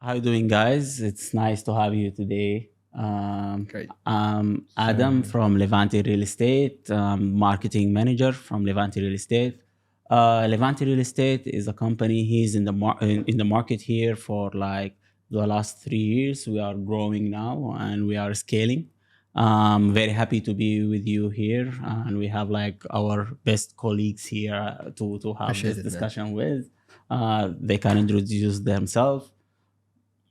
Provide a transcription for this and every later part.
How you doing, guys? It's nice to have you today. Great. I'm Same Adam here. from Levante Real Estate, marketing manager from Levante Real Estate. Levante Real Estate is a company. He's in the market here for like the last 3 years. We are growing now and we are scaling. Very happy to be with you here, and we have like our best colleagues here to have Appreciate this it, man. discussion with. They can introduce themselves.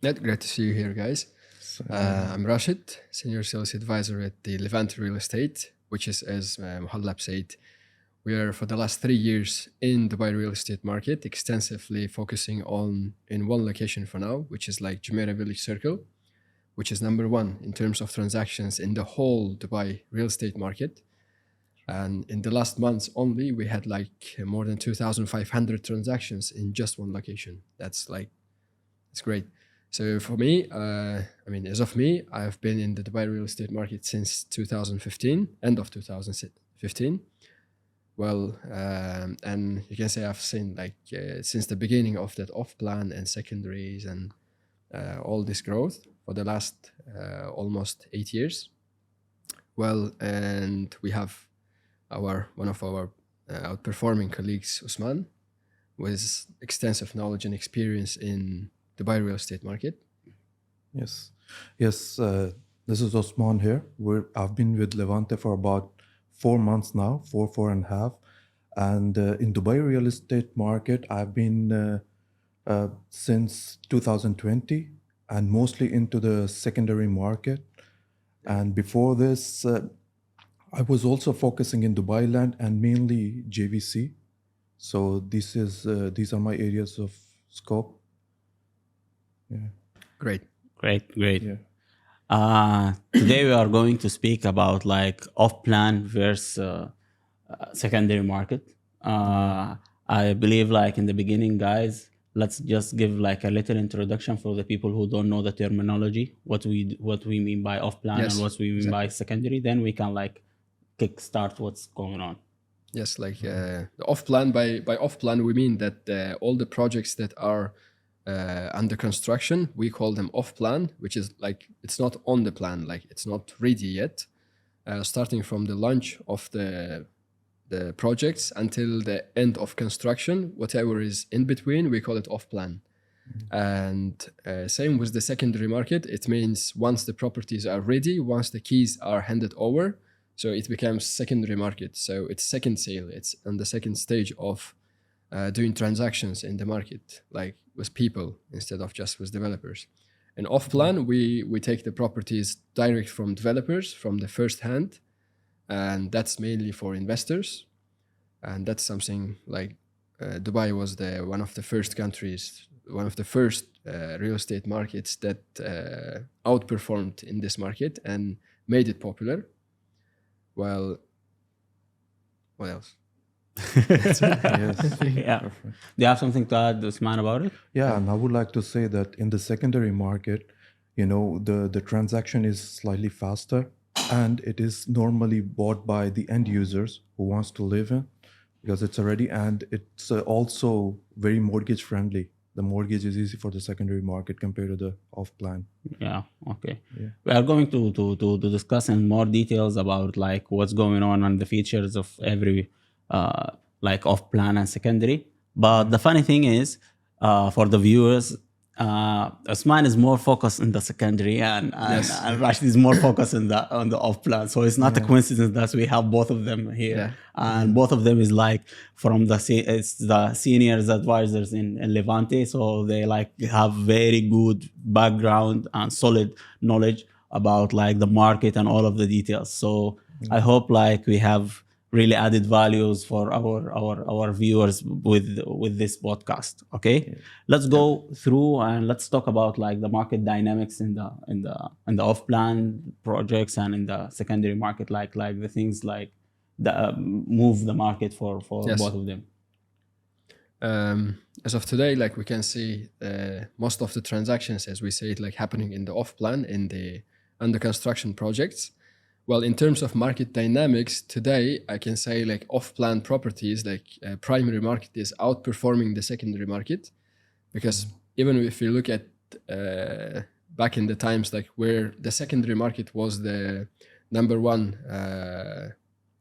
Great to see you here, guys. I'm Rashid, Senior Sales Advisor at the Levante Real Estate, which is, as Muhallab said, we are for the last 3 years in Dubai real estate market, extensively focusing on in one location for now, which is like Jumeirah Village Circle, which is number one in terms of transactions in the whole Dubai real estate market. And in the last months only, we had like more than 2,500 transactions in just one location. It's great. So for me, as of me, I've been in the Dubai real estate market since 2015, end of 2015. Well, and you can say I've seen since the beginning of that off-plan and secondaries and all this growth for the last almost 8 years. Well, and we have one of our outperforming colleagues, Usman, with extensive knowledge and experience in Dubai real estate market. Yes. This is Osman here. I've been with Levante for about 4 months now, four and a half. And in Dubai real estate market, I've been since 2020 and mostly into the secondary market. And before this, I was also focusing in Dubai land and mainly JVC. So these are my areas of scope. Yeah. Great. Yeah. Today we are going to speak about like off-plan versus secondary market. I believe like in the beginning, guys, let's just give like a little introduction for the people who don't know the terminology, what we mean by off-plan Yes, and what we mean by secondary. Then we can like kickstart what's going on. Yes, the off-plan, by off-plan, we mean that all the projects that are under construction, we call them off-plan, which is like, it's not on the plan, like it's not ready yet. Starting from the launch of the projects until the end of construction, whatever is in between, we call it off-plan. And same with the secondary market. It means once the properties are ready, once the keys are handed over, so it becomes secondary market. So it's second sale. It's on the second stage of doing transactions in the market, like with people instead of just with developers. And off-plan, we take the properties direct from developers from the first hand, and that's mainly for investors. And that's something like Dubai was one of the first countries, one of the first real estate markets that outperformed in this market and made it popular. Well, what else? Yes. Yeah. Perfect. Do you have something to add, Usman, about it? Yeah, and I would like to say that in the secondary market, the transaction is slightly faster, and it is normally bought by the end users who wants to live in, because it's already, and it's also very mortgage friendly. The mortgage is easy for the secondary market compared to the off-plan. Yeah. Okay. Yeah. We are going to discuss in more details about like what's going on and the features of every like off-plan and secondary. But the funny thing is, for the viewers, Osman is more focused in the secondary, and Rashid is more focused on the off-plan. So it's not a coincidence that we have both of them here, Yeah. and both of them is like from it's the seniors advisors in Levante. So they like have very good background and solid knowledge about like the market and all of the details. So I hope like we have really added values for our viewers with this podcast. Okay, let's go through and let's talk about like the market dynamics in the off-plan projects and in the secondary market, like the things like that move the market for Yes. both of them. As of today, like we can see most of the transactions, as we say it, like happening in the off-plan, in the under construction projects. Well, in terms of market dynamics today, I can say like off-plan properties, like primary market is outperforming the secondary market, because even if you look at back in the times like where the secondary market was the number one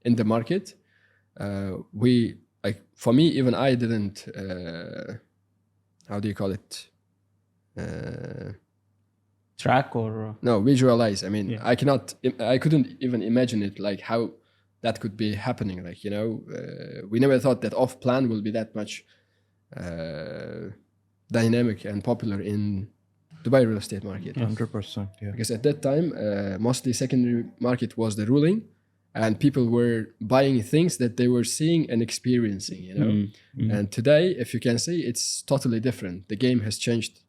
in the market, we like for me even I didn't how do you call it? Track or No, visualize. I mean, Yeah. I couldn't even imagine it, like how that could be happening. Like, you know, we never thought that off plan will be that much dynamic and popular in Dubai real estate market. 100%. Yeah. Because at that time, mostly secondary market was the ruling, and people were buying things that they were seeing and experiencing, you know. And today, if you can see, it's totally different. The game has changed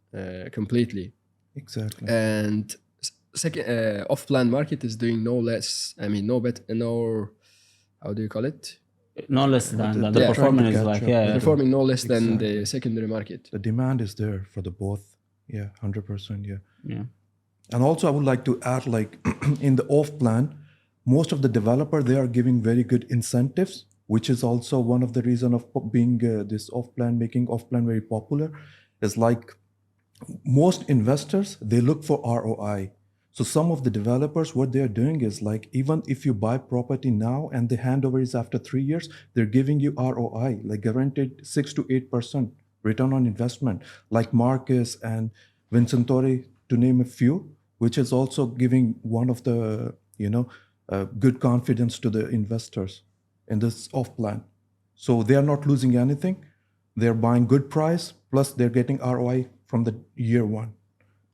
completely. Exactly. And second, off-plan market is doing no less. I mean, no better, no. How do you call it? no less than the Yeah. performance is Trying to like catch up. yeah. Performing no less than Exactly. the secondary market. The demand is there for the both. Yeah, 100%. Yeah. Yeah. And also, I would like to add, like in the off plan, most of the developer they are giving very good incentives, which is also one of the reason of being this off plan, making off plan very popular. Is like most investors they look for ROI. So some of the developers, what they're doing is like even if you buy property now and the handover is after 3 years, they're giving you ROI, like guaranteed 6 to 8% return on investment, like Marcus and Vincentori, to name a few, which is also giving one of the good confidence to the investors in this off plan. So they are not losing anything. They're buying good price plus they're getting ROI from the year one.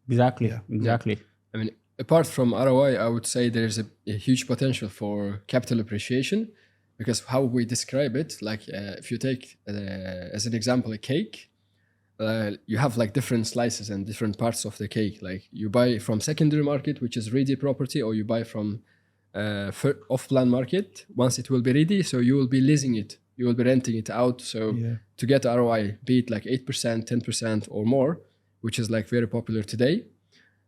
Exactly. Yeah. Exactly. I mean, apart from ROI, I would say there's a huge potential for capital appreciation, because how we describe it, like if you take as an example a cake, you have like different slices and different parts of the cake. Like you buy from secondary market, which is ready property, or you buy from off-plan market once it will be ready. So you will be leasing it, you will be renting it out. So Yeah. to get ROI, be it like 8%, 10% or more, which is like very popular today,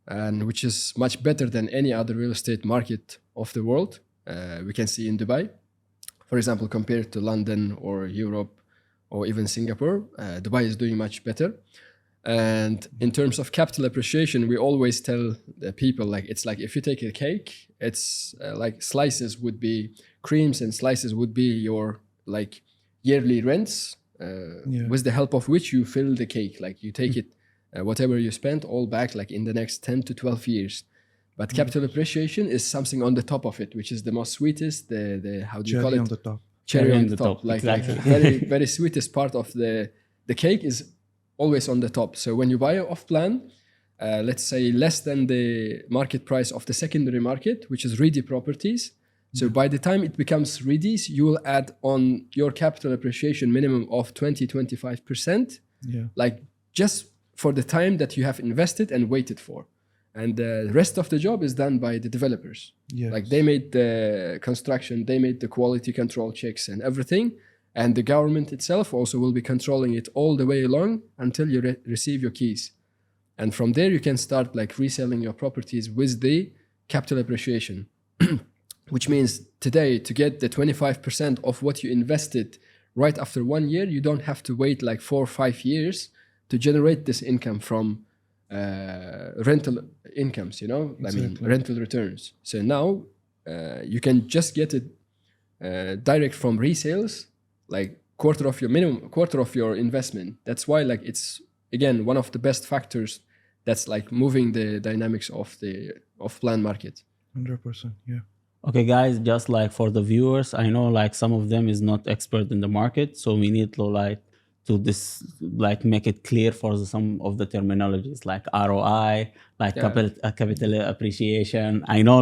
and which is much better than any other real estate market of the world. We can see in Dubai, for example, compared to London or Europe or even Singapore, Dubai is doing much better. And in terms of capital appreciation, we always tell the people, like, it's like if you take a cake, it's like slices would be creams and slices would be your like yearly rents, with the help of which you fill the cake. Like you take it, whatever you spent, all back like in the next 10 to 12 years. But capital appreciation is something on the top of it, which is the most sweetest, the how do you call Cherry it? on the top. Cherry on the top. Like exactly. very, very sweetest part of the cake is always on the top. So when you buy off plan, let's say less than the market price of the secondary market, which is ready properties. So by the time it becomes ready, you will add on your capital appreciation minimum of 20-25%, Yeah. like just for the time that you have invested and waited for. And the rest of the job is done by the developers. Yes. Like they made the construction, they made the quality control checks and everything. And the government itself also will be controlling it all the way along until you receive your keys. And from there, you can start like reselling your properties with the capital appreciation, which means today to get the 25% of what you invested right after 1 year, you don't have to wait like 4 or 5 years to generate this income from rental incomes, you know, I mean, rental returns. So now you can just get it direct from resales, like quarter of your investment. That's why like it's again one of the best factors that's like moving the dynamics of the off-plan market. 100%. Yeah. Okay, guys, just like for the viewers, I know like some of them is not expert in the market, so we need to make it clear for some of the terminologies like ROI, like capital appreciation. I know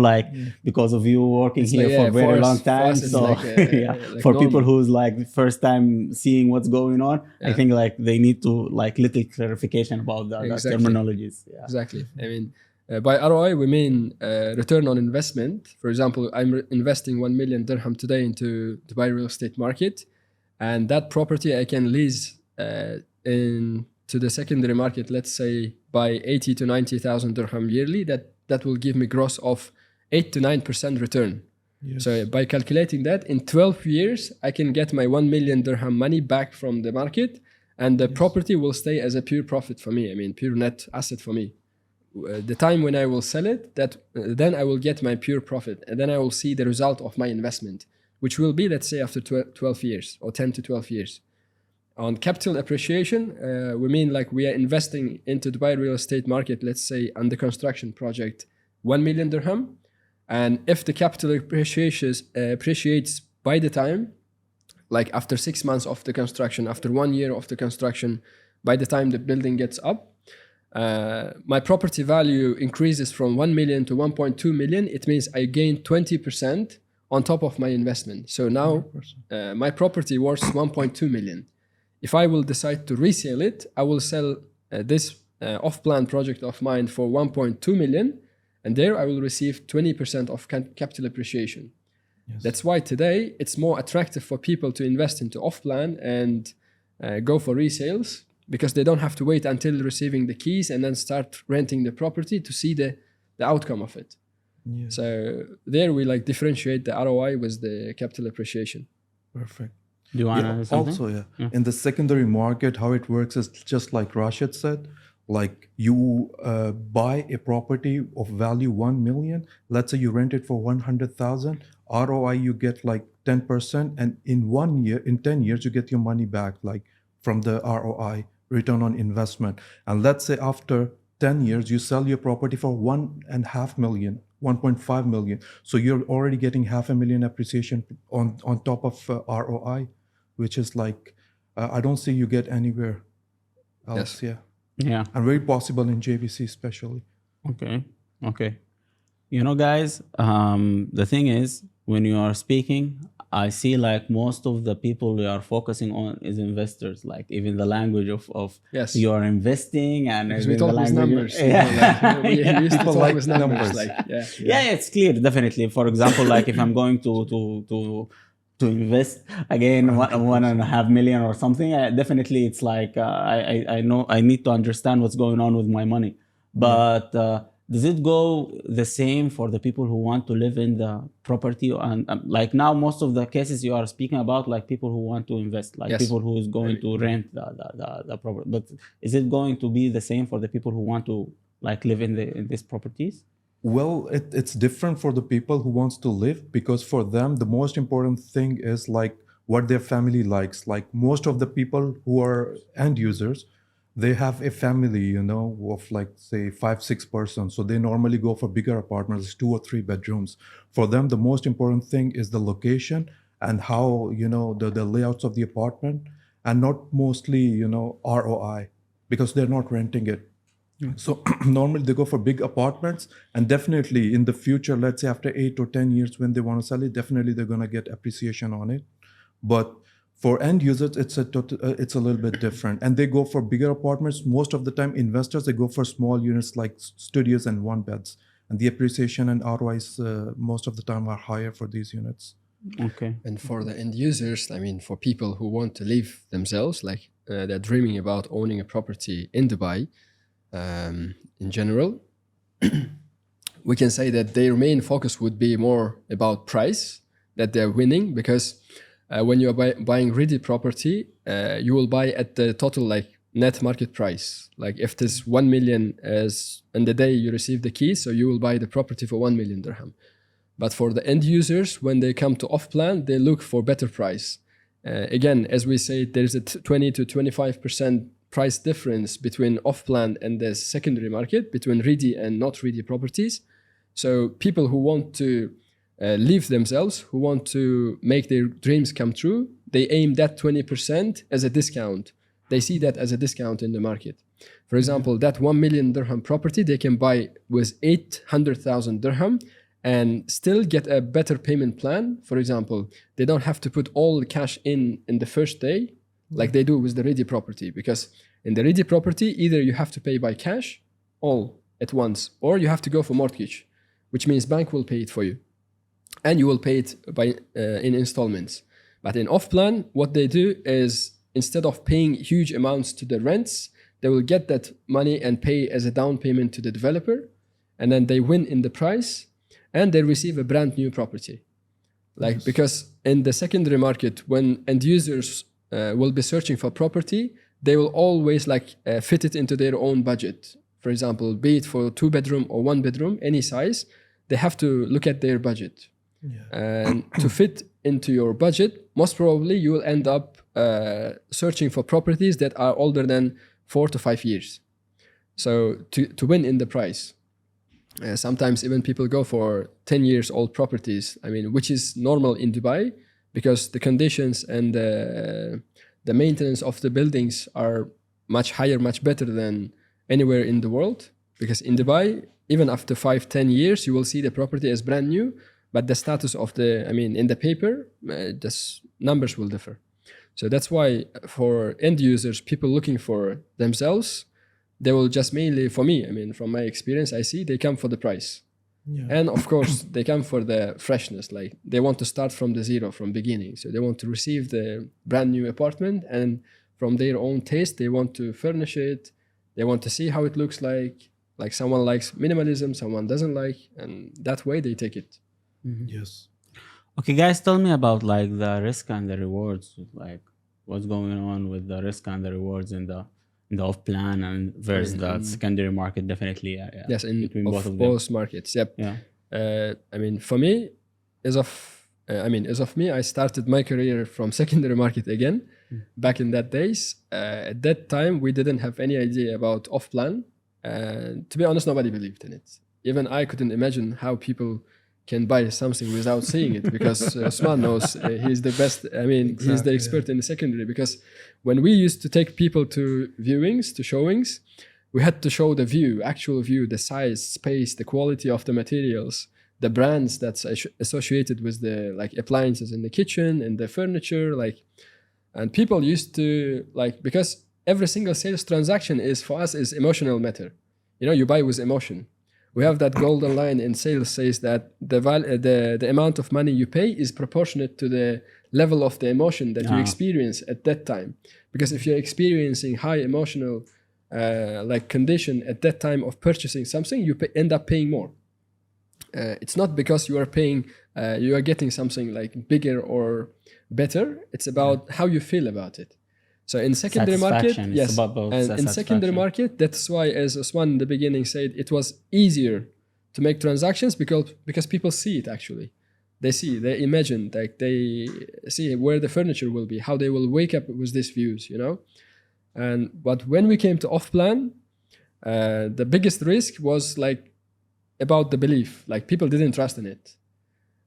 because of you working It's here like, for a very long for time, us it's so like, like for normal. people who's like first time seeing what's going on, I think like they need to like little clarification about the terminologies. Yeah. Exactly. I mean, by ROI we mean return on investment. For example, I'm investing 1 million dirham today into Dubai real estate market, and that property I can lease into the secondary market, let's say by 80 to 90,000 dirham yearly. That will give me gross of 8 to 9% return. Yes. So by calculating that, in 12 years, I can get my 1 million dirham money back from the market, and the property will stay as a pure profit for me. I mean, pure net asset for me. The time when I will sell it, then I will get my pure profit, and then I will see the result of my investment, which will be, let's say, after 12 years or 10 to 12 years. On capital appreciation, we mean like we are investing into Dubai real estate market, let's say under construction project, 1 million dirham. And if the capital appreciates by the time, like after 6 months of the construction, after 1 year of the construction, by the time the building gets up, my property value increases from 1 million to 1.2 million. It means I gain 20% on top of my investment. So now my property worth 1.2 million. If I will decide to resell it, I will sell this off-plan project of mine for 1.2 million, and there I will receive 20% of capital appreciation. Yes. That's why today it's more attractive for people to invest into off-plan and go for resales, because they don't have to wait until receiving the keys and then start renting the property to see the outcome of it. Yeah. So there we like differentiate the ROI with the capital appreciation. Perfect. Do you want to add something? Also, in the secondary market, how it works is just like Rashid said, like you buy a property of value 1 million, let's say you rent it for 100,000, ROI you get like 10%, and in 1 year, in 10 years, you get your money back, like from the ROI, return on investment. And let's say after 10 years, you sell your property for 1.5 million, 1.5 million. So you're already getting $500,000 appreciation on top of ROI, which is like, I don't see you get anywhere else. Yes. Yeah. And very possible in JVC especially. Okay. You know, guys, the thing is, when you are speaking, I see like most of the people you are focusing on is investors, like even the language of yes. you are investing and because even we talk the with language. numbers. We used to talk with numbers. Like, it's clear, definitely. For example, like if I'm going to invest again 1.5 million or something, definitely it's like I know I need to understand what's going on with my money. But does it go the same for the people who want to live in the property? And like now, most of the cases you are speaking about, like people who want to invest, like people who is going to rent the property. But is it going to be the same for the people who want to like live in these properties? Well, it's different for the people who wants to live, because for them, the most important thing is like what their family likes. Like most of the people who are end users, they have a family, of like say 5-6 persons. So they normally go for bigger apartments, 2 or 3 bedrooms. For them, the most important thing is the location and how, the layouts of the apartment, and not mostly, ROI, because they're not renting it. So normally they go for big apartments, and definitely in the future, let's say after 8 or 10 years when they want to sell it, definitely they're going to get appreciation on it. But for end users, it's a little bit different, and they go for bigger apartments. Most of the time, investors, they go for small units like studios and 1-beds, and the appreciation and ROIs most of the time are higher for these units. Okay. And for the end users, I mean, for people who want to live themselves, like they're dreaming about owning a property in Dubai, in general, we can say that their main focus would be more about price, that they're winning, because when you are buying ready property, you will buy at the total like net market price. Like if this 1 million is on the day you receive the key, so you will buy the property for 1 million dirham. But for the end users, when they come to off-plan, they look for better price. Again, as we say, there's a 20 to 25% price difference between off-plan and the secondary market, between ready and not ready properties. So people who want to live themselves, who want to make their dreams come true, they aim that 20% as a discount. They see that as a discount in the market. For example, that 1 million dirham property, they can buy with 800,000 dirham and still get a better payment plan. For example, they don't have to put all the cash in the first day, like they do with the ready property, because in the ready property, either you have to pay by cash all at once, or you have to go for mortgage, which means bank will pay it for you, and you will pay it by in installments. But in off-plan, what they do is instead of paying huge amounts to the rents, they will get that money and pay as a down payment to the developer, and then they win in the price, and they receive a brand new property. Like, because in the secondary market, when end users will be searching for property, they will always like fit it into their own budget. For example, be it for 2-bedroom or 1-bedroom, any size, they have to look at their budget. And to fit into your budget, most probably you will end up searching for properties that are older than 4 to 5 years. So to win in the price. Sometimes even people go for 10 years old properties, I mean, which is normal in Dubai because the conditions and the maintenance of the buildings are much higher, much better than anywhere in the world. Because in Dubai, even after 5-10 years, you will see the property as brand new, but the status of the, I mean, in the paper, the numbers will differ. So that's why for end users, people looking for themselves, they will just mainly, for me, I mean, from my experience, I see they come for the price. And of course, they come for the freshness. Like they want to start from the zero, from beginning. So they want to receive the brand new apartment, and from their own taste, they want to furnish it. They want to see how it looks like. Like someone likes minimalism, someone doesn't like, and that way they take it. Yes. Okay, guys, tell me about like the risk and the rewards. Like what's going on with the risk and the rewards in the off-plan and versus the secondary market. Definitely, yes, in between both of them. both markets. Yep. Yeah. I mean, for me, as of me, I started my career from secondary market again. Back in that days, at that time, we didn't have any idea about off-plan. To be honest, nobody believed in it. Even I couldn't imagine how people can buy something without seeing it, because Osman knows he's the best. I mean, exactly, he's the expert in the secondary, because when we used to take people to viewings, to showings, we had to show the view, actual view, the size, space, the quality of the materials, the brands that's associated with the like appliances in the kitchen and the furniture, like, and people used to like, because every single sales transaction is for us is emotional matter. You know, you buy with emotion. We have that golden line in sales says that the amount of money you pay is proportionate to the level of the emotion that you experience at that time. Because if you're experiencing high emotional like condition at that time of purchasing something, you end up paying more. It's not because you are paying, you are getting something like bigger or better. It's about how you feel about it. So in secondary market, yes, and in secondary market, that's why, as Osman in the beginning said, it was easier to make transactions because people see it actually. They see, they imagine, like they see where the furniture will be, how they will wake up with these views, you know. But when we came to off-plan, the biggest risk was like about the belief, like people didn't trust in it.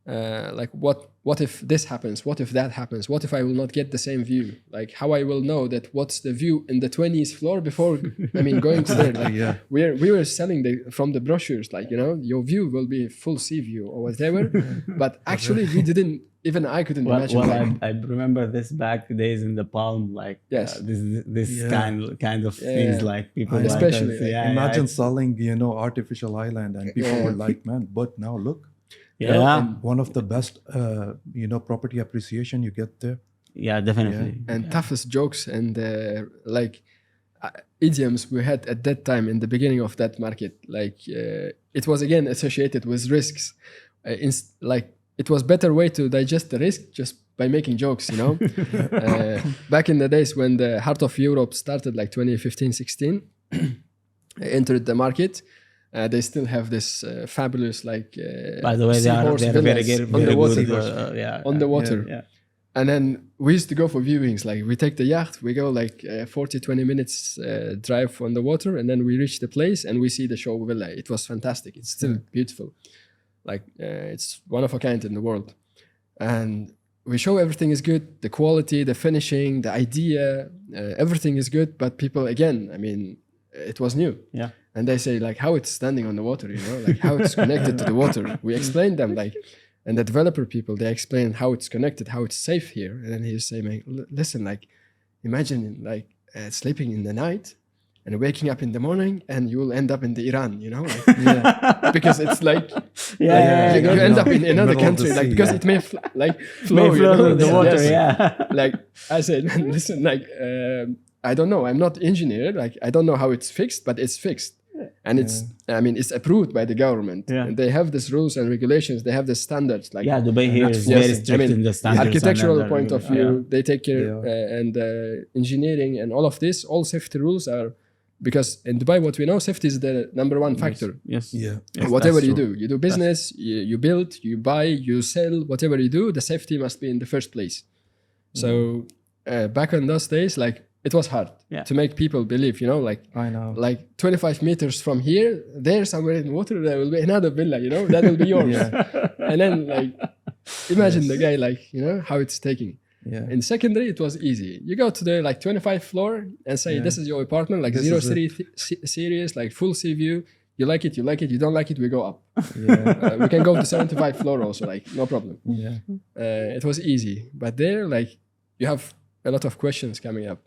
Like what if this happens? What if that happens? What if I will not get the same view? Like how I will know that what's the view in the 20th floor before, I mean, going to there. Like, we were selling from the brochures, like, you know, your view will be full sea view or whatever. But actually we didn't, even I couldn't imagine. Well, I remember this back days in the Palm, like this kind of things, like people especially imagine selling, you know, artificial island, and people were like, man, but now look. One of the best, you know, property appreciation you get there. Yeah, definitely. And toughest jokes and like idioms we had at that time in the beginning of that market. Like it was again associated with risks. Like it was better way to digest the risk just by making jokes, you know. Back in the days when the Heart of Europe started, like 2015-16, entered the market. They still have this fabulous, like, by the way, they're very good on the water. On the water. Yeah. And then we used to go for viewings. Like we take the yacht, we go like 40-20 minutes drive on the water, and then we reach the place and we see the show villa. It was fantastic. It's still beautiful. Like it's one of a kind in the world. And we show everything is good, the quality, the finishing, the idea, everything is good. But people, again, I mean, it was new. Yeah. And they say like how it's standing on the water, you know, like how it's connected to the water. We explained them, like, and the developer people, they explain how it's connected, how it's safe here. And then he's saying, listen, like, imagine like sleeping in the night and waking up in the morning and you will end up in the Iran, you know, like, because it's like, you end up in another country, like, because it may flow, you know, the water, Like I said, listen, like, I don't know, I'm not engineer, like, I don't know how it's fixed, but it's fixed. And it's approved by the government. Yeah. And they have these rules and regulations. They have the standards. Like Yeah, Dubai here is Yes, very strict in the standards. architectural and point of yeah. view, they take care, They and engineering and all of this, all safety rules are, because in Dubai, what we know, safety is the number one factor. Yes. Yeah. Yes, Whatever that's you true. do, you do business, you build, you buy, you sell, whatever you do, the safety must be in the first place. So back in those days, like it was hard to make people believe, like I know. like 25 meters from here, there somewhere in water, there will be another villa, that will be yours. And then like, imagine the guy, like, how it's taking. Yeah. In secondary, it was easy. You go to the like 25th floor and say, this is your apartment, like This 0 series, like full sea view. You like it, you like it. You don't like it, we go up. Yeah. We can go to 75th floor also, like no problem. Yeah. It was easy. But there, like, you have a lot of questions coming up.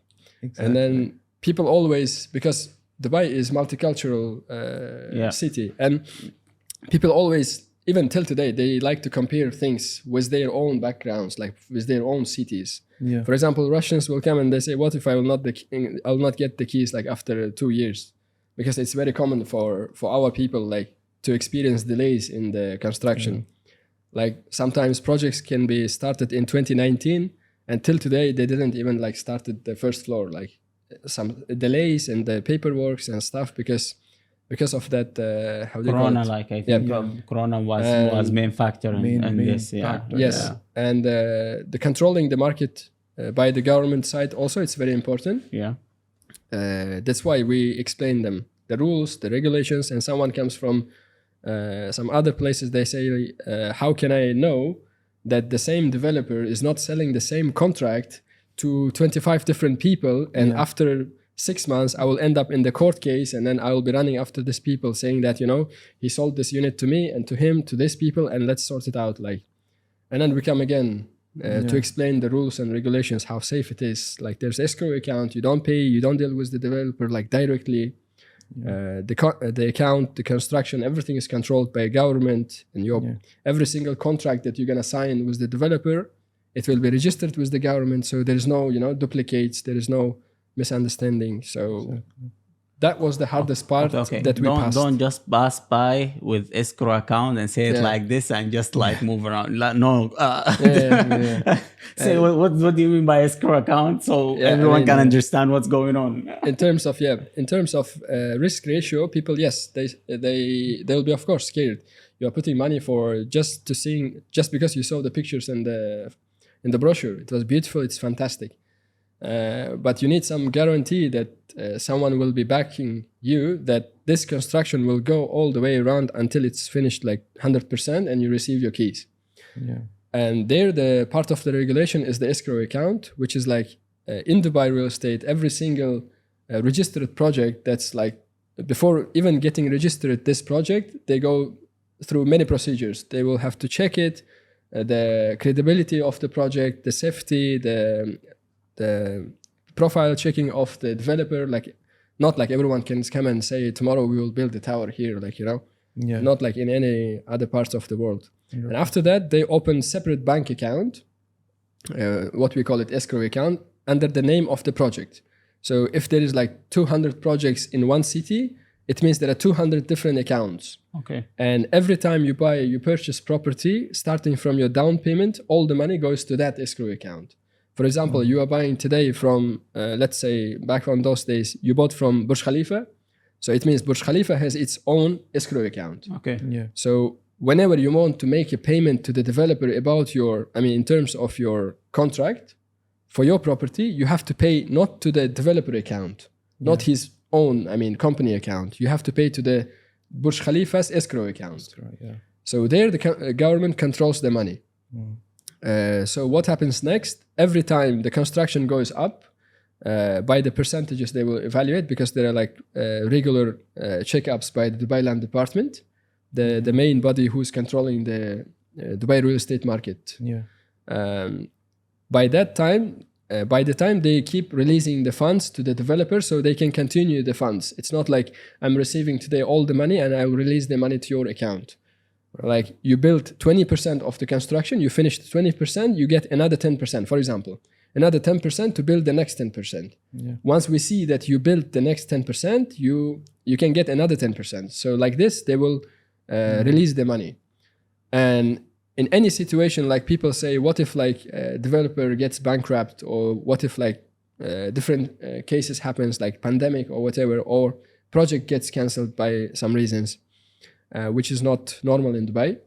Exactly. And then people always, because Dubai is multicultural city, and people always, even till today, they like to compare things with their own backgrounds, like with their own cities. Yeah. For example, Russians will come and they say, "What if I will not get the keys like after 2 years?" Because it's very common for our people like to experience delays in the construction. Like sometimes projects can be started in 2019, and till today they didn't even like started the first floor. Like some delays in the paperwork and stuff because of that how do you call Corona, it? like I think Corona was main factor in this. Yeah. Yes, Yeah. and the controlling the market by the government side also, it's very important. Yeah. That's why we explain them, the rules, the regulations, and someone comes from some other places, they say, how can I know that the same developer is not selling the same contract to 25 different people, and after 6 months I will end up in the court case, and then I will be running after these people saying that, he sold this unit to me and to him, to these people, and let's sort it out. Like, and then we come again to explain the rules and regulations, how safe it is. Like there's escrow account, you don't pay, you don't deal with the developer like directly. The account, the construction, everything is controlled by government, and every single contract that you're gonna sign with the developer, it will be registered with the government. So there is no, duplicates, there is no misunderstanding. So that was the hardest part that we passed. Don't just pass by with escrow account and say it like this and just like move around. No. Say what do you mean by escrow account, so everyone can understand what's going on. In terms of risk ratio, people, yes, they will be of course scared. You are putting money for just because you saw the pictures in the brochure. It was beautiful. It's fantastic. But you need some guarantee that someone will be backing you, that this construction will go all the way around until it's finished like 100% and you receive your keys. Yeah. And there, the part of the regulation is the escrow account, which is like in Dubai real estate, every single registered project that's like, before even getting registered this project, they go through many procedures. They will have to check it, the credibility of the project, the safety, the profile checking of the developer. Like, not like everyone can come and say tomorrow we will build a tower here, like, not like in any other parts of the world. And after that, they open separate bank account, what we call it escrow account, under the name of the project. So if there is like 200 projects in one city, it means there are 200 different accounts. Okay. And every time you purchase property, starting from your down payment, all the money goes to that escrow account. For example, you are buying today from, let's say, back from those days, you bought from Burj Khalifa. So it means Burj Khalifa has its own escrow account. Okay. Yeah. So whenever you want to make a payment to the developer about in terms of your contract for your property, you have to pay not to the developer account, not his own, company account. You have to pay to the Burj Khalifa's escrow account. That's right, yeah. So there, the government controls the money. So what happens next? Every time the construction goes up, by the percentages they will evaluate, because there are like regular checkups by the Dubai Land Department, the main body who's controlling the Dubai real estate market. Yeah. By the time they keep releasing the funds to the developer, so they can continue the funds. It's not like I'm receiving today all the money and I will release the money to your account. Like you built 20% of the construction, you finished 20%, you get another 10%, for example, another 10% to build the next 10%. Yeah. Once we see that you built the next 10%, you you can get another 10%. So like this, they will release the money. And in any situation, like people say, what if like a developer gets bankrupt, or what if like different cases happens, like pandemic or whatever, or project gets cancelled by some reasons, which is not normal in Dubai.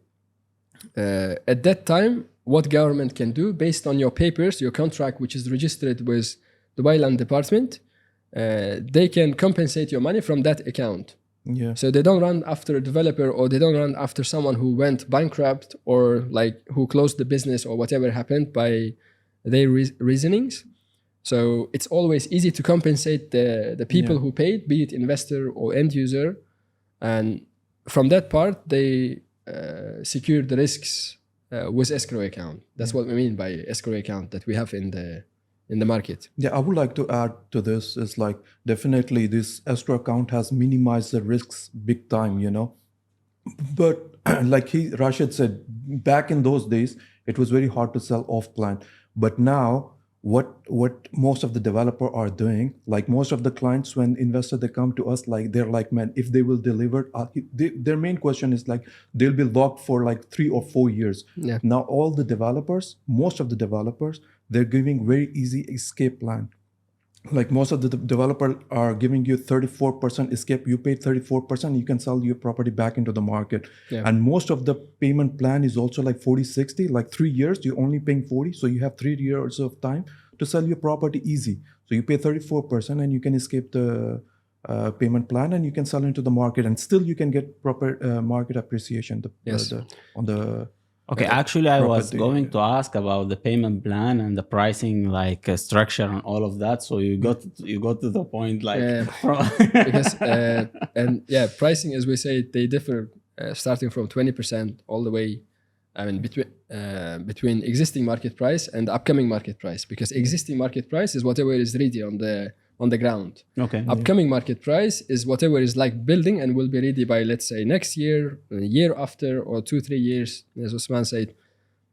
At that time, what government can do, based on your papers, your contract, which is registered with Dubai Land Department, they can compensate your money from that account. Yeah. So they don't run after a developer, or they don't run after someone who went bankrupt, or like who closed the business, or whatever happened by their reasonings. So it's always easy to compensate the people who paid, be it investor or end user. And from that part, they secure the risks with escrow account. That's what we mean by escrow account that we have in the market. Yeah, I would like to add to this is like definitely this escrow account has minimized the risks big time, you know. But like Rashid said, back in those days, it was very hard to sell off plan. But now what most of the developer are doing, like most of the clients, when investor they come to us, like they're like, man, if they will deliver, their main question is like they'll be locked for like 3 or 4 years. Yeah. Now all the developers, most of the developers, they're giving very easy escape plan. Like most of the developers are giving you 34% escape. You pay 34%, you can sell your property back into the market. Yeah. And most of the payment plan is also like 40-60, like 3 years, you're only paying 40. So you have 3 years of time to sell your property easy. So you pay 34% and you can escape the payment plan, and you can sell into the market, and still you can get proper market appreciation on the Okay, actually, I was property. going to ask about the payment plan and the pricing, like structure and all of that. So you got to the point, like because pricing, as we say, they differ starting from 20% all the way. I mean, between existing market price and upcoming market price, because existing market price is whatever is ready on the ground. Okay. Upcoming market price is whatever is like building and will be ready by, let's say, next year, a year after, or 2-3 years, as Osman said.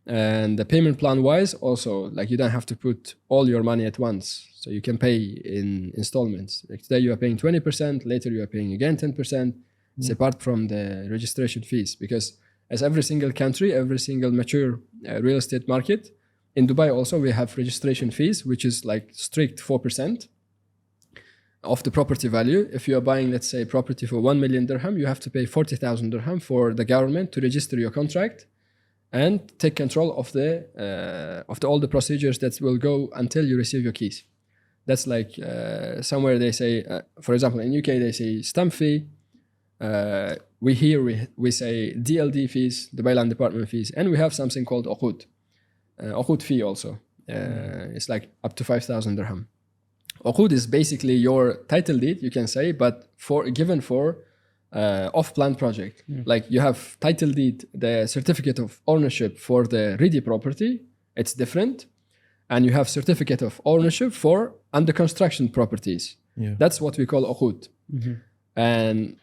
And the payment plan wise, also, like you don't have to put all your money at once. So you can pay in installments. Like today you are paying 20%, later you are paying again 10%. It's apart from the registration fees, because as every single country, every single mature real estate market, in Dubai also we have registration fees, which is like strict 4% of the property value. If you are buying, let's say, property for 1 million dirham, you have to pay 40,000 dirham for the government to register your contract and take control of all the procedures that will go until you receive your keys. That's like somewhere they say, for example, in UK they say stamp fee. We say DLD fees, Dubai Land Department fees, and we have something called Uqud fee also. It's like up to 5,000 dirham. Uqud is basically your title deed, you can say, but given for off-plan project. Like you have title deed, the certificate of ownership for the ready property, it's different. And you have certificate of ownership for under construction properties. Yeah. That's what we call Uqud. And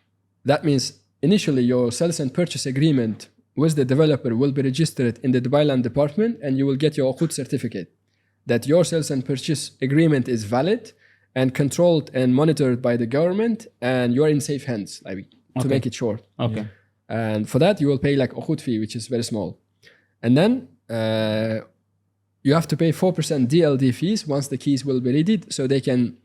that means initially your sales and purchase agreement with the developer will be registered in the Dubai Land Department, and you will get your Uqud certificate that your sales and purchase agreement is valid and controlled and monitored by the government, and you're in safe hands, like, to make it short. Okay. And for that, you will pay like Uqud fee, which is very small. And then you have to pay 4% DLD fees once the keys will be ready, so they can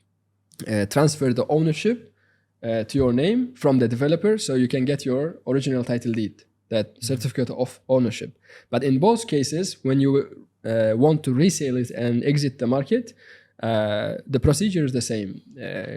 transfer the ownership to your name from the developer, so you can get your original title deed, that certificate of ownership. But in both cases, when you want to resell it and exit the market, the procedure is the same.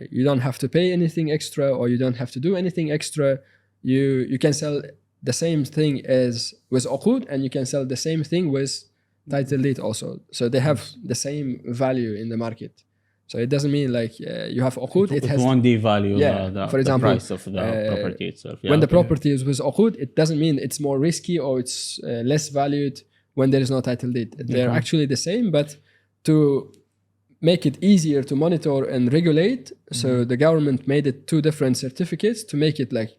You don't have to pay anything extra, or you don't have to do anything extra. You can sell the same thing as with Uqud, and you can sell the same thing with title deed also. So they have the same value in the market. So it doesn't mean like you have Uqud, it has won't devalue for example, the price of the property itself. When the property is with Uqud, it doesn't mean it's more risky or it's less valued when there is no title deed. They're actually the same, but to make it easier to monitor and regulate, so the government made it 2 different certificates to make it like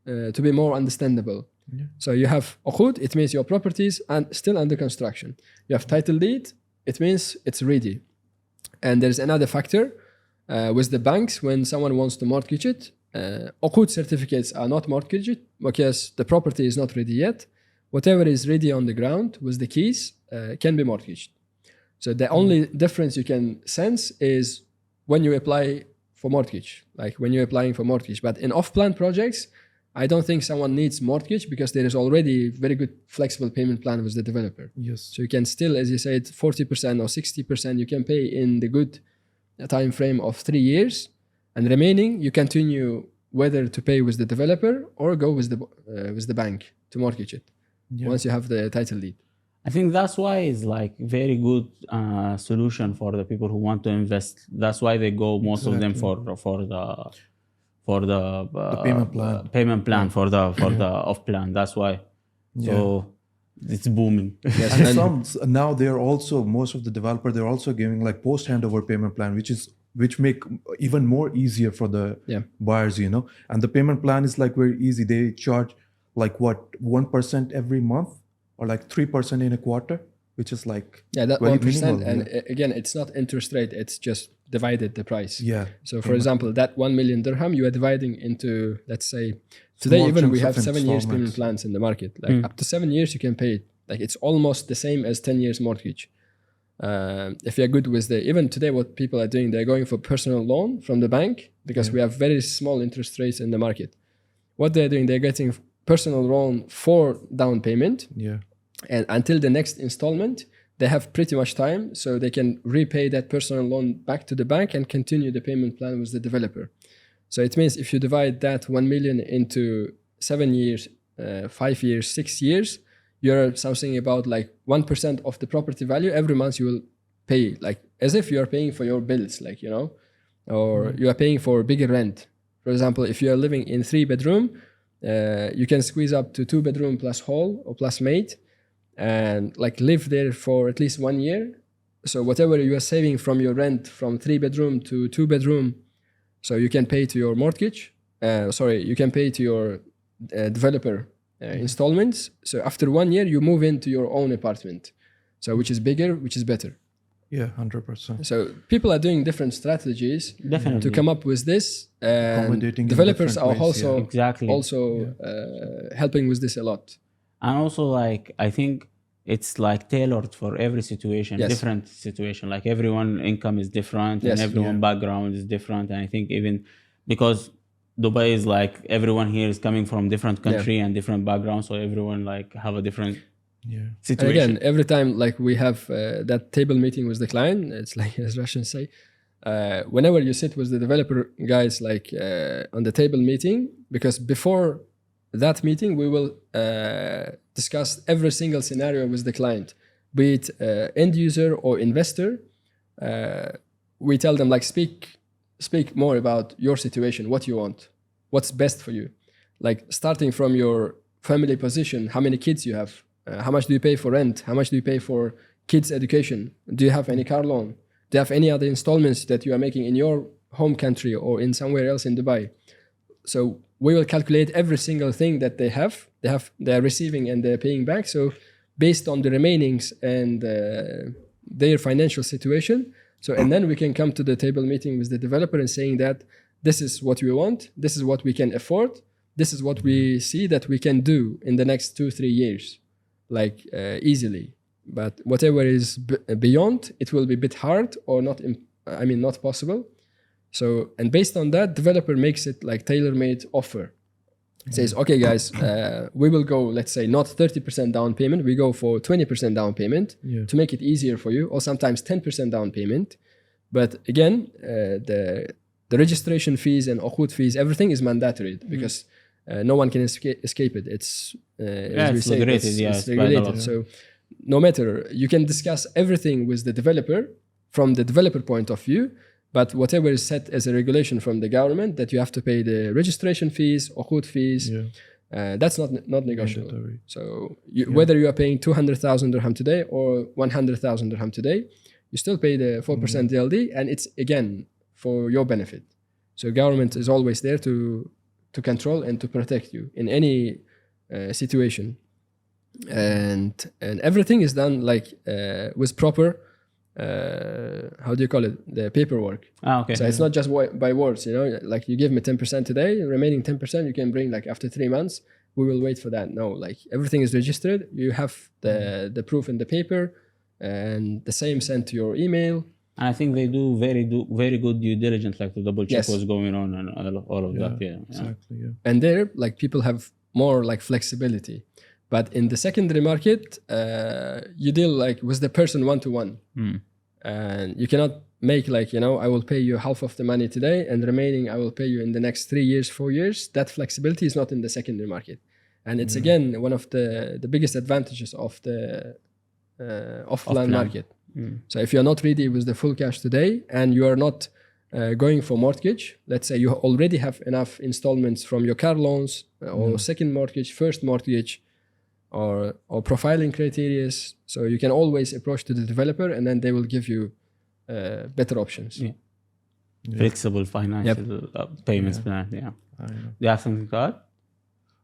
to be more understandable. So you have Uqud, it means your properties and still under construction. You have title deed, it means it's ready. And there's another factor with the banks, when someone wants to mortgage it, Uqud certificates are not mortgaged because the property is not ready yet. Whatever is ready on the ground with the keys can be mortgaged. So the only difference you can sense is when you apply for mortgage, like when you're applying for mortgage. But in off-plan projects, I don't think someone needs mortgage because there is already very good flexible payment plan with the developer. Yes. So you can still, as you said, 40% or 60% you can pay in the good time frame of 3 years, and remaining you continue whether to pay with the developer or go with the bank to mortgage it once you have the title deed. I think that's why it's like very good solution for the people who want to invest. That's why they go most of them for the payment plan. for the off plan. That's why. So it's booming. Yes, And some now they're also, most of the developer, they're also giving like post handover payment plan, which make even more easier for the buyers, you know. And the payment plan is like very easy. They charge like what, 1% every month or like 3% in a quarter, which is like that 1%. minimal, and again, it's not interest rate, it's just divided the price. Yeah. So for example, that 1 million dirham you are dividing into, let's say, today Small even we chunks have of 7 years payment installments. plans in the market. Like up to 7 years you can pay it. Like it's almost the same as 10 years mortgage. If you're good with even today what people are doing, they're going for personal loan from the bank because we have very small interest rates in the market. What they're doing, they're getting personal loan for down payment. Yeah. And until the next installment, they have pretty much time, so they can repay that personal loan back to the bank and continue the payment plan with the developer. So it means if you divide that 1 million into 7 years, 5 years, 6 years, you're something about like 1% of the property value every month you will pay, like as if you are paying for your bills, like, you know, or you are paying for bigger rent. For example, if you are living in 3-bedroom, you can squeeze up to 2-bedroom plus hall or plus maid and like live there for at least 1 year. So whatever you are saving from your rent from 3-bedroom to 2-bedroom, so you can pay to your mortgage, you can pay to your developer installments. So after 1 year, you move into your own apartment. So which is bigger, which is better. Yeah, 100%. So people are doing different strategies to come up with this. And Accommodating in developers are different ways, also helping with this a lot. And also, like, I think it's like tailored for every situation, different situation. Like everyone income is different and everyone background is different. And I think even because Dubai is like everyone here is coming from different country and different background, so everyone like have a different situation. And again, every time like we have that table meeting with the client, it's like as Russians say, whenever you sit with the developer guys like on the table meeting, because before that meeting we will discuss every single scenario with the client, be it end user or investor. We tell them like speak more about your situation, what you want, what's best for you, like starting from your family position, how many kids you have, how much do you pay for rent, how much do you pay for kids education, do you have any car loan, do you have any other installments that you are making in your home country or in somewhere else in Dubai. So we will calculate every single thing that they are receiving and they're paying back. So based on the remainings and their financial situation, and then we can come to the table meeting with the developer and saying that this is what we want, this is what we can afford, this is what we see that we can do in the next 2-3 years, like easily. But whatever is beyond, it will be a bit hard or not possible. So, and based on that, developer makes it like tailor-made offer. It says, okay, guys, we will go, let's say, not 30% down payment. We go for 20% down payment to make it easier for you, or sometimes 10% down payment. But again, the registration fees and uqud fees, everything is mandatory because no one can escape it. It's regulated. It's regulated. So no matter, you can discuss everything with the developer from the developer point of view. But whatever is set as a regulation from the government that you have to pay the registration fees, uqud fees, that's not negotiable. Mandatory. So whether you are paying 200,000 dirham today or 100,000 dirham today, you still pay the 4% DLD, and it's again for your benefit. So government is always there to control and to protect you in any situation, and everything is done like with proper how do you call it, the paperwork. Okay. So it's not just by words, you know, like you give me 10% today, remaining 10% you can bring like after 3 months. We will wait for that. No, like everything is registered. You have the proof in the paper, and the same sent to your email. And I think they do very good due diligence, like to double check Yes. what's going on and all of that. Yeah. Exactly. Yeah. And there, like people have more like flexibility. But in the secondary market, you deal like with the person one-to-one. And you cannot make like, you know, I will pay you half of the money today and remaining I will pay you in the next 3 years, 4 years. That flexibility is not in the secondary market. And it's again, one of the biggest advantages of the offline market. So if you're not ready with the full cash today and you are not going for mortgage, let's say you already have enough installments from your car loans or second mortgage, first mortgage, or profiling criteria, so you can always approach to the developer and then they will give you better options. Flexible financial payments plan. Yeah. I know. Do you have something to add?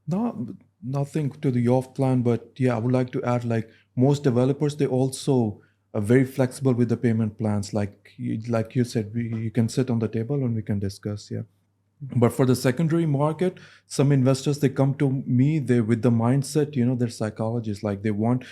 No, nothing to the off plan, but yeah, I would like to add, like most developers, they also are very flexible with the payment plans. Like you said, you can sit on the table and we can discuss. Yeah. But for the secondary market, some investors, they come to me, they with the mindset, you know, they're psychologists, like we want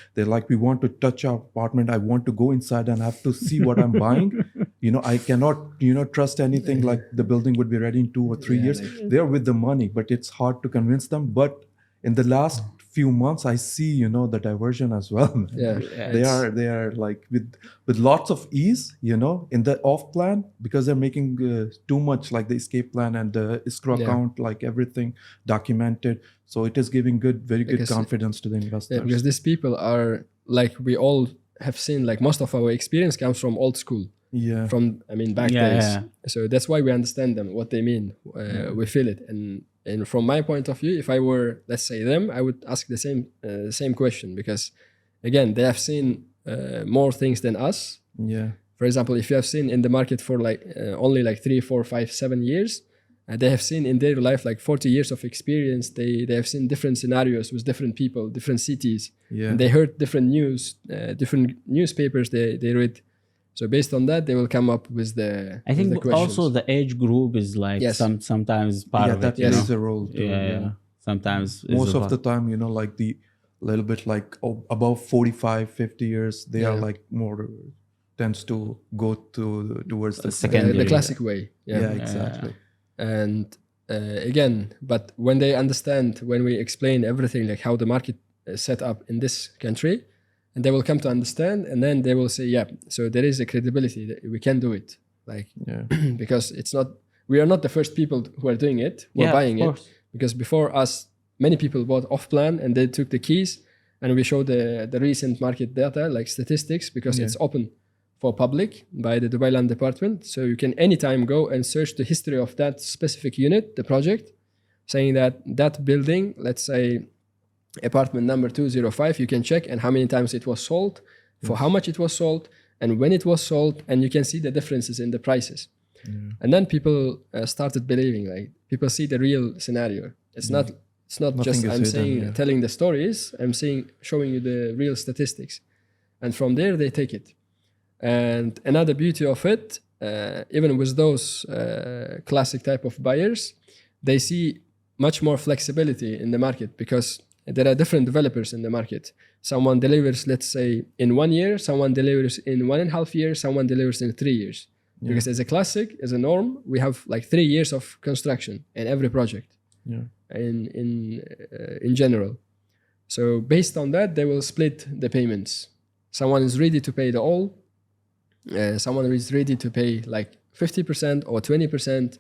to touch our apartment. I want to go inside and have to see what I'm buying. You know, I cannot, you know, trust anything like the building would be ready in 2 or 3 years. They're with the money, but it's hard to convince them. But in the last few months, I see, you know, the diversion as well. They are like with lots of ease, you know, in the off plan, because they're making too much, like the escape plan and the escrow account, like everything documented. So it is giving very good confidence to the investors. Yeah, because these people are like, we all have seen, like most of our experience comes from old school. Yeah. From, I mean, back days. So that's why we understand them, what they mean. We feel it. And from my point of view, if I were, let's say them, I would ask the same question, because again, they have seen more things than us. Yeah. For example, if you have seen in the market for like only like 3, 4, 5, 7 years, they have seen in their life like 40 years of experience. They have seen different scenarios with different people, different cities. Yeah. And they heard different news, different newspapers they read. So based on that, they will come up with the I think with the questions. also the age group is like sometimes part of that it. plays a role too. Yeah. Sometimes most of the time, you know, like the little bit like above 45, 50 years, they are like more tends to go towards the secondary. The classic way. Yeah, exactly. And again, but when they understand, when we explain everything, like how the market is set up in this country, and they will come to understand, and then they will say, yeah, so there is a credibility that we can do it. Like, because we are not the first people who are doing it, who are buying it. Because before us, many people bought off plan and they took the keys, and we show the recent market data, like statistics, because it's open for public by the Dubai Land Department. So you can anytime go and search the history of that specific unit, the project, saying that building, let's say, apartment number 205, you can check and how many times it was sold, for how much it was sold, and when it was sold, and you can see the differences in the prices. And then people started believing, like people see the real scenario. It's not Nothing just I'm hidden, saying telling the stories. I'm showing you the real statistics, and from there they take it. And another beauty of it, even with those classic type of buyers, they see much more flexibility in the market, because there are different developers in the market. Someone delivers, let's say, in 1 year, someone delivers in 1.5 years, someone delivers in 3 years. Because as a classic, as a norm, we have like 3 years of construction in every project. In general. So based on that, they will split the payments. Someone is ready to pay the all. Someone is ready to pay like 50% or 20%.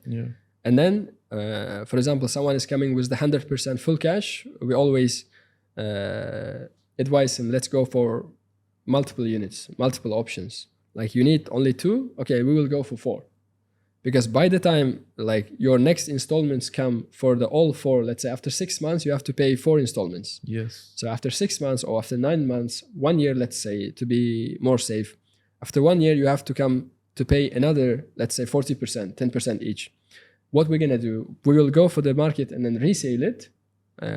And then, for example, someone is coming with the 100% full cash. We always advise him, let's go for multiple units, multiple options. Like you need only 2, okay, we will go for 4. Because by the time like your next installments come for the all 4, let's say after 6 months, you have to pay 4 installments. Yes. So after 6 months or after 9 months, 1 year, let's say, to be more safe, after 1 year, you have to come to pay another, let's say 40%, 10% each. What we're going to do, we will go for the market and then resale it.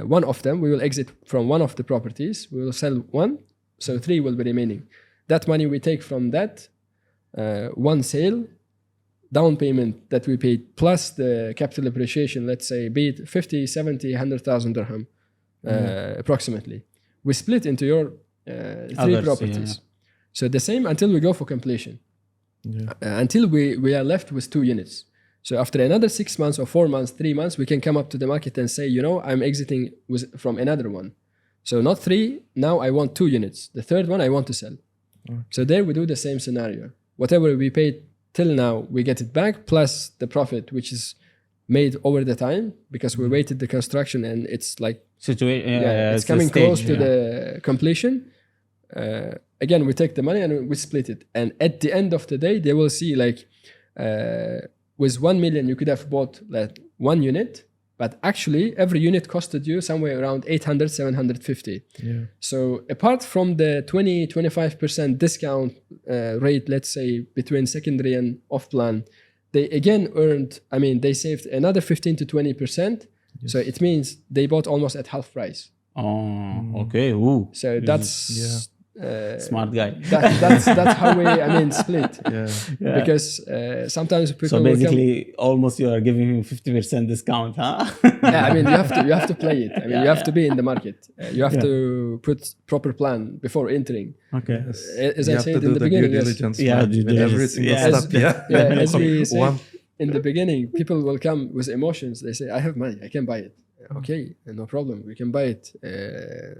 One of them, we will exit from one of the properties. We will sell 1, so 3 will be remaining. That money we take from that, one sale, down payment that we paid plus the capital appreciation, let's say, be it 50, 70, 100,000 dirham, approximately. We split into your three Others, properties. yeah. So the same until we go for completion. Yeah. Until we are left with 2 units. So after another 6 months or 4 months, 3 months, we can come up to the market and say, I'm exiting from another one. So not 3, now I want 2 units. The third one I want to sell. Okay. So there we do the same scenario. Whatever we paid till now, we get it back, plus the profit, which is made over the time, because we waited the construction and it's like, it's coming close to the completion. Again, we take the money and we split it. And at the end of the day, they will see like, with 1 million, you could have bought like 1 unit, but actually every unit costed you somewhere around 800, 750. Yeah. So apart from the 20-25% discount rate, let's say between secondary and off-plan, they again they saved another 15 to 20%. Yes. So it means they bought almost at half price. Oh, okay. Ooh. So that's Smart guy. that's how we split. Yeah. Yeah. Because sometimes people So will come, basically, almost you are giving him 50% discount, huh? yeah, you have to play it. You have to be in the market. You have to put proper plan before entering. Okay. Yes. As You I have said to in do the the beginning, due yes. diligence. Yeah, man, due with every diligence. single Yeah. step. Yeah. Yeah, as we said One. in the beginning, people will come with emotions. They say, I have money, I can buy it. Okay, no problem, we can buy it.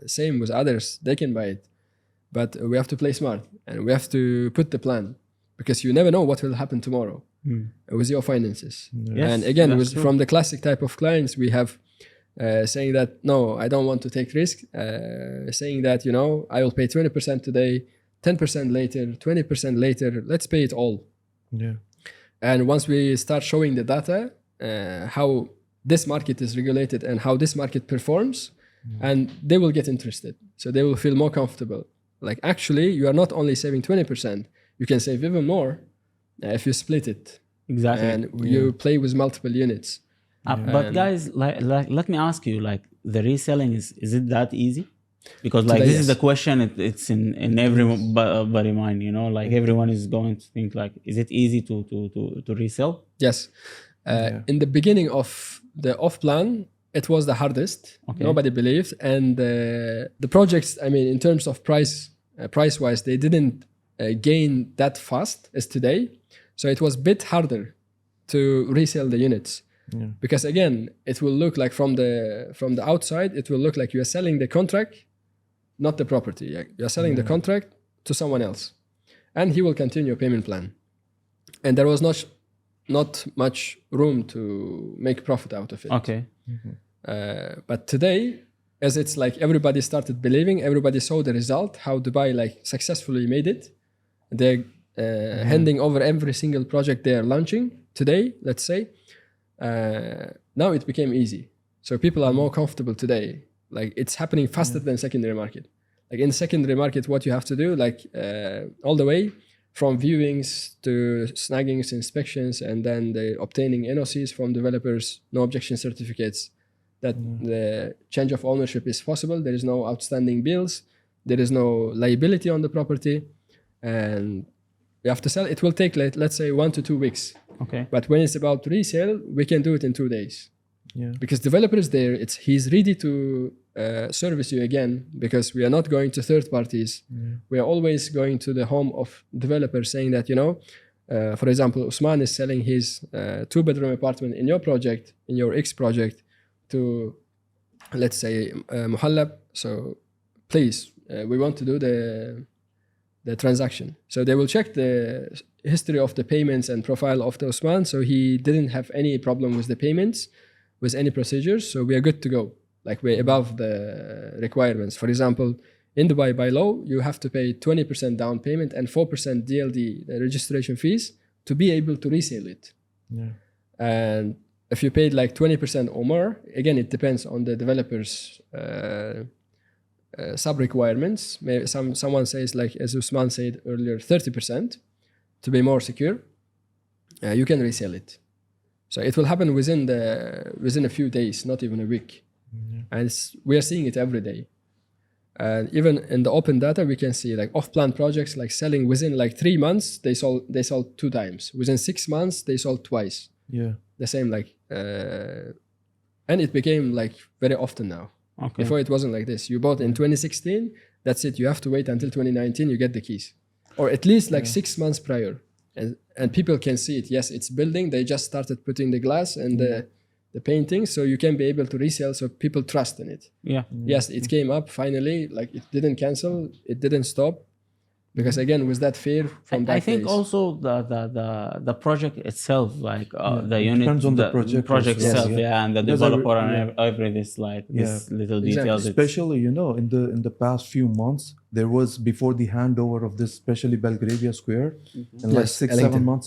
Same with others, they can buy it. But we have to play smart and we have to put the plan, because you never know what will happen tomorrow with your finances. Yes, And again, that's true. from the classic type of clients, we have saying that, no, I don't want to take risk. Saying that, I will pay 20% today, 10% later, 20% later, let's pay it all. Yeah. And once we start showing the data, how this market is regulated and how this market performs, and they will get interested. So they will feel more comfortable. Like, actually, you are not only saving 20%, you can save even more if you split it. Exactly. And you play with multiple units. But guys, like, let me ask you, like, the reselling is it that easy? Because like Today, this is the yes. question. It's in everybody mind. Like everyone is going to think like, is it easy to resell? Yes. In the beginning of the off-plan, it was the hardest. Okay. Nobody believed. And the projects, in terms of price-wise, they didn't gain that fast as today. So it was a bit harder to resell the units. Yeah. Because again, it will look like from the outside, it will look like you are selling the contract, not the property. You are selling the contract to someone else. And he will continue a payment plan. And there was not much room to make profit out of it. Okay. But today, as it's like everybody started believing, everybody saw the result, how Dubai like successfully made it. They're handing over every single project they are launching today, let's say. Now it became easy. So people are more comfortable today. Like, it's happening faster than secondary market. Like in secondary market, what you have to do, like all the way from viewings to snaggings, inspections, and then the obtaining NOCs from developers, no objection certificates, that the change of ownership is possible. There is no outstanding bills. There is no liability on the property. And you have to sell. It will take, let's say, 1 to 2 weeks. Okay. But when it's about resale, we can do it in 2 days. Yeah. Because developer is there, he's ready to service you again, because we are not going to third parties. We are always going to the home of developer, saying that, for example, Usman is selling his 2-bedroom apartment in your project, in your X project, to, let's say, Muhallab. So please, we want to do the transaction. So they will check the history of the payments and profile of the Usman. So he didn't have any problem with the payments, with any procedures. So we are good to go. Like, we're above the requirements. For example, in Dubai by law, you have to pay 20% down payment and 4% DLD, the registration fees, to be able to resell it. Yeah. And if you paid like 20% or more, again, it depends on the developer's sub-requirements. Maybe someone says, like as Usman said earlier, 30% to be more secure. You can resell it. So it will happen within a few days, not even a week. And we are seeing it every day. And even in the open data, we can see like off-plan projects like selling within like 3 months, they sold 2 times. Within 6 months, they sold twice. Yeah. The same and it became like very often now. Okay. Before it wasn't like this. You bought in 2016, that's it. You have to wait until 2019, you get the keys. Or at least like 6 months prior. And people can see it. Yes, it's building. They just started putting the glass and the painting, so you can be able to resell, so people trust in it. Yeah. Yes, it came up finally, like it didn't cancel, it didn't stop. Because again, with that fear from that I think phase. also the project itself, like the it unit, depends on the project as well, itself, yeah. and the Because developer and every this like Yeah. this little Exactly. details. Especially, in the past few months, there was before the handover of this, especially Belgravia Square, in like Yes, 6-7 Ellington. months,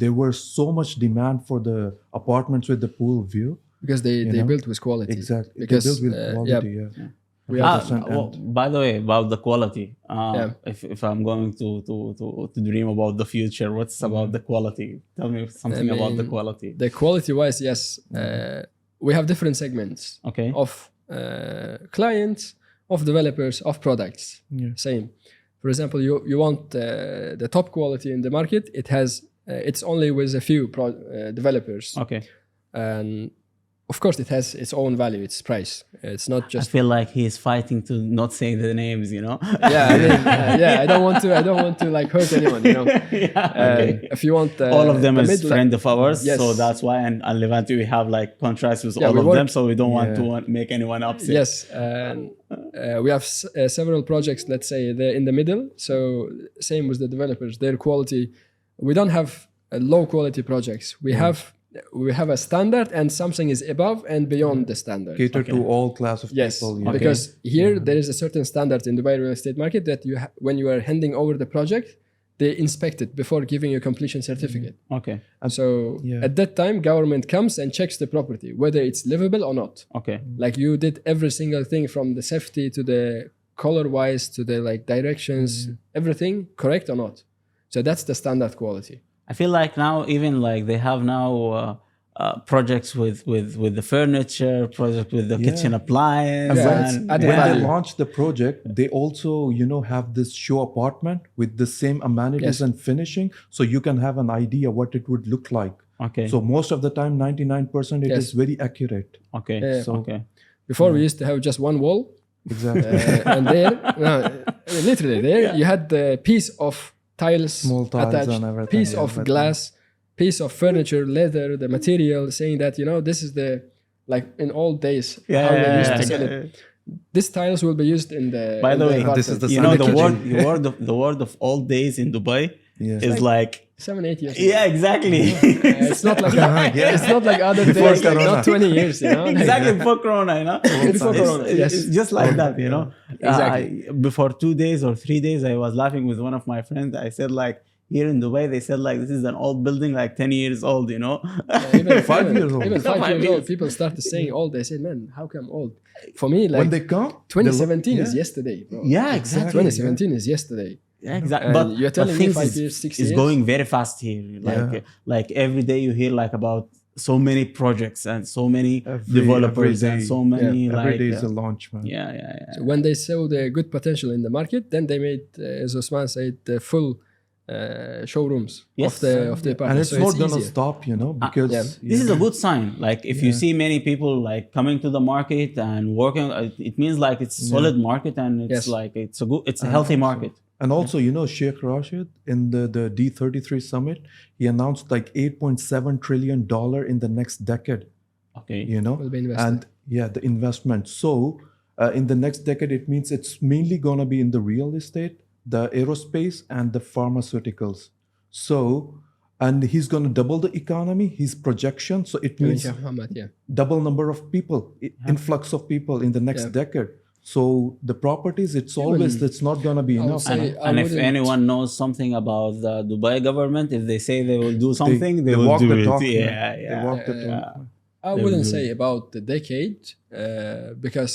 there were so much demand for the apartments with the pool view. Because they know? built with quality. Exactly, Because they built with quality. We have, 100%, Well, by the way, about the quality, Yeah. if I'm going to dream about the future, what's about the quality? Tell me something about the mean, quality. the quality wise, yes, we have different segments Okay. of clients, of developers, of products. Yeah. Same. For example, you want the top quality in the market. It's only with a few developers, Okay. and of course it has its own value, its price. It's not I just feel like he's fighting to not say the names, you know? yeah. I mean, I don't want to like hurt anyone, you know. Yeah, okay. If you want All of them the is friend of ours, Yes. so that's why. And Levante, we have like contracts with Yeah, all we of work- them, so we don't want Yeah. to make anyone upset. Yes, and we have several projects, let's say they're in the middle. So same with the developers, their quality. We don't have low quality projects. We have a standard, and something is above and beyond the standard. Cater to all class of Yes, people. Yeah. because here there is a certain standard in Dubai real estate market that when you are handing over the project, they inspect it before giving you a completion certificate. Okay. So Yeah. at that time, government comes and checks the property, whether it's livable or not. Okay. Like you did every single thing from the safety to the color wise to the like directions, everything correct or not. So that's the standard quality. I feel like now, even like they have now projects with the furniture, project with the Yeah. kitchen appliance. And Yeah, when, it's and, added when they value. launch the project, they also, have this show apartment with the same amenities Yes. and finishing, so you can have an idea what it would look like. Okay. So most of the time, 99%, it Yes. is very accurate. Okay. Yeah. So- Okay. Before we used to have just one wall, Exactly. and there, no, literally there, you had the piece of tiles, Small tiles attached, and everything, piece yeah, of everything. glass, piece of furniture, leather, the material, saying that this is the like in old days how they used to sell it. These tiles will be used in the. By in the way, this is the you know the sanitary. word of old days in Dubai Yes. is like 7-8 years. yeah, exactly. It's not like it's not like other Before days, like Corona. not 20 years. Exactly before Corona, you know. Before Corona, yes. It's just like that, you know. Exactly. Before 2 days or 3 days, I was laughing with one of my friends. I said like, here in Dubai, they said like this is an old building, like 10 years old, you know. Even 5 years old. Even 5 years old, years. people started saying old. They said, "Man, how come old?" For me, like When they come, 2017 they is look- yesterday, bro. Yeah, exactly. 2017 is yesterday. Yeah, exactly. And But you're telling me things 5 years, 6 is years? going very fast here. Like every day you hear like about so many projects and so many developers every and day. so many Every like day is a launch, man. yeah. So when they saw the good potential in the market, then they made, as Osman said, the full showrooms Yes. of the apartment. And it's so not gonna easier. stop, because yeah. This is a good sign. Like if you see many people like coming to the market and working, it means like it's solid market and it's Yes. like it's a healthy market. And also, Sheikh Rashid in the D33 summit, he announced like $8.7 trillion in the next decade. Okay. Will be invested. And the investment. So in the next decade, it means it's mainly gonna be in the real estate, the aerospace, and the pharmaceuticals. So, and he's gonna double the economy, his projection. So it means Muhammad, yeah. double number of people, influx of people in the next decade. So the properties, it's not gonna be enough. say- I And if wouldn't- anyone knows something about the Dubai government, if they say they will do something, they will walk do the it. talk. man. Yeah, They yeah. walk the talk. I wouldn't say about the decade, because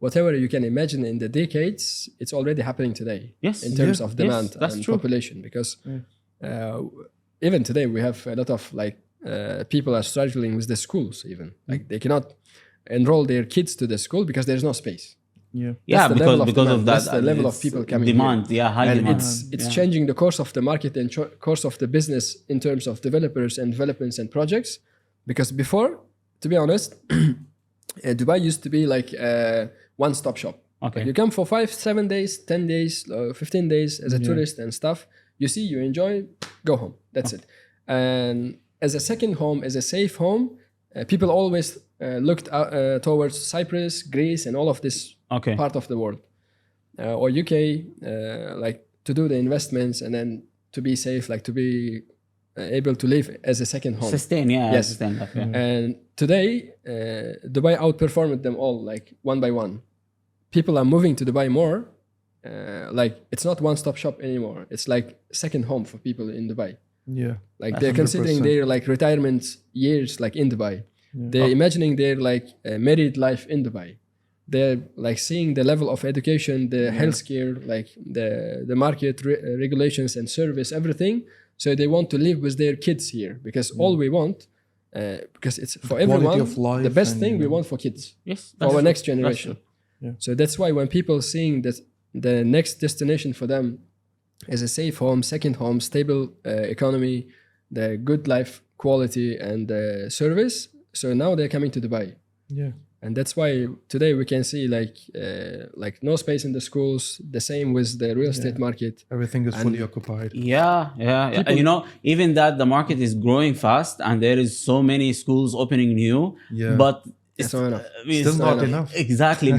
whatever you can imagine in the decades, it's already happening today. Yes. In terms Yeah. of demand Yes, that's and true. population, because even today we have a lot of like people are struggling with the schools. Even like they cannot enroll their kids to the school because there's no space. Yeah. Yeah, the level of because demand. of that, That's the level of it's people coming demand. here. Yeah, high And demand. it's Yeah. changing the course of the market and course of the business in terms of developers and developments and projects. Because before, to be honest, Dubai used to be like a one-stop shop. Okay. Like you come for 5, 7 days, 10 days, 15 days as a tourist and stuff. You see, you enjoy, go home. That's it. And as a second home, as a safe home, people always looked towards Cyprus, Greece, and all of this Okay. part of the world, or UK, like to do the investments and then to be safe, like to be able to live as a second home. Sustain. Yeah. Yes. Sustain that. Yeah. And today, Dubai outperformed them all, like one by one. People are moving to Dubai more. Like it's not one-stop shop anymore. It's like second home for people in Dubai. Yeah. Like they're considering 100%. their like retirement years like in Dubai. They're imagining their like married life in Dubai. They're like seeing the level of education, the healthcare, like the market regulations and service, everything. So they want to live with their kids here because all we want, because it's for quality everyone, of life the best and, thing you we know. want for kids, Yes. for our true. next That's generation. true. So that's why when people seeing that the next destination for them is a safe home, second home, stable economy, the good life quality and service. So now they're coming to Dubai. Yeah. And that's why today we can see like no space in the schools, the same with the real estate market. Everything is fully occupied. Yeah. You know, even that the market is growing fast and there is so many schools opening new. Yeah. But It's not enough. Still not enough. Exactly,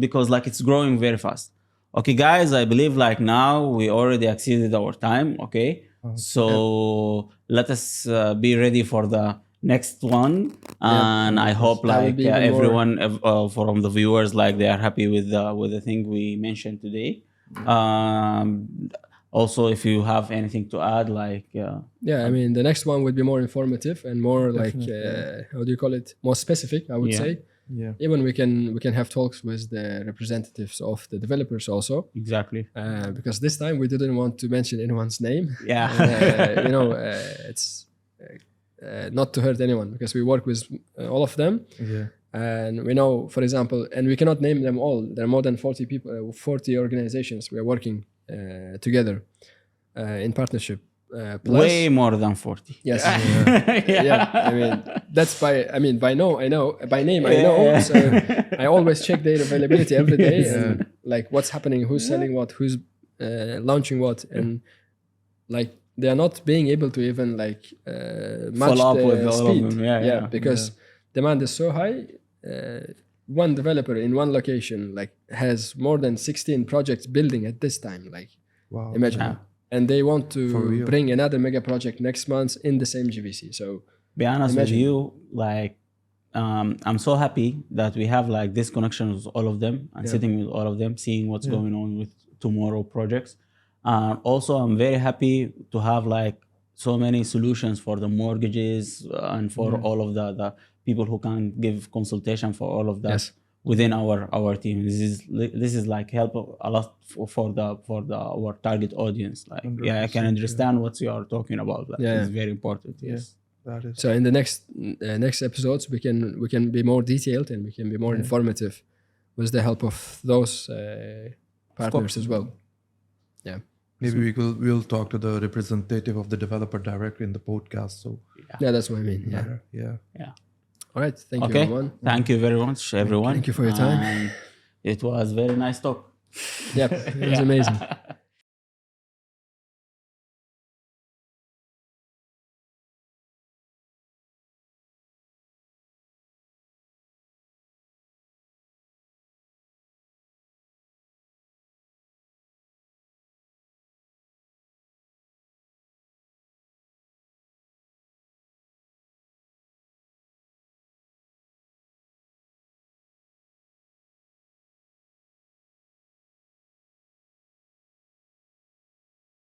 because like it's growing very fast. Okay, guys, I believe like now we already exceeded our time. Okay, so let us be ready for the next one, and I hope That will like be even more- everyone from the viewers like they are happy with the thing we mentioned today. Also, if you have anything to add, like Yeah, I mean the next one would be more informative and more like how do you call it? More specific, I would Yeah. say. Yeah. Even we can have talks with the representatives of the developers also, exactly, because this time we didn't want to mention anyone's name. yeah, You know, it's not to hurt anyone because we work with all of them. Yeah. And we know, for example, and we cannot name them all. There are more than 40 people, 40 organizations we are working together in partnership. Plus, way more than 40. yes, Yeah. yeah. I mean, that's by name I know. So I always check their availability every day and like what's happening, who's selling what, who's launching what, and like they are not being able to even like match Follow up the with all of speed. them. Yeah. Because demand is so high. One developer in one location like has more than 16 projects building at this time. Like Wow. imagine, Yeah. and they want For to real. bring another mega project next month in the same GVC. So Be honest Imagine. with you, like I'm so happy that we have like this connection with all of them and sitting with all of them, seeing what's going on with tomorrow projects. Also, I'm very happy to have like so many solutions for the mortgages and for all of the people who can give consultation for all of that Yes. within our team. This is like help a lot for our target audience. Like, yeah, I can 100%, understand what you are talking about. Like, Yeah. it's very important. Yes. That is. so in the next episodes we can be more detailed and we can be more informative with the help of those partners as well. Yeah. Maybe we'll talk to the representative of the developer directly in the podcast. So Yeah, that's what I mean. Yeah. yeah. All right. Thank you, Okay. everyone. Thank you very much, everyone. Thank you for your time. And it was very nice talk. Yep. It was amazing.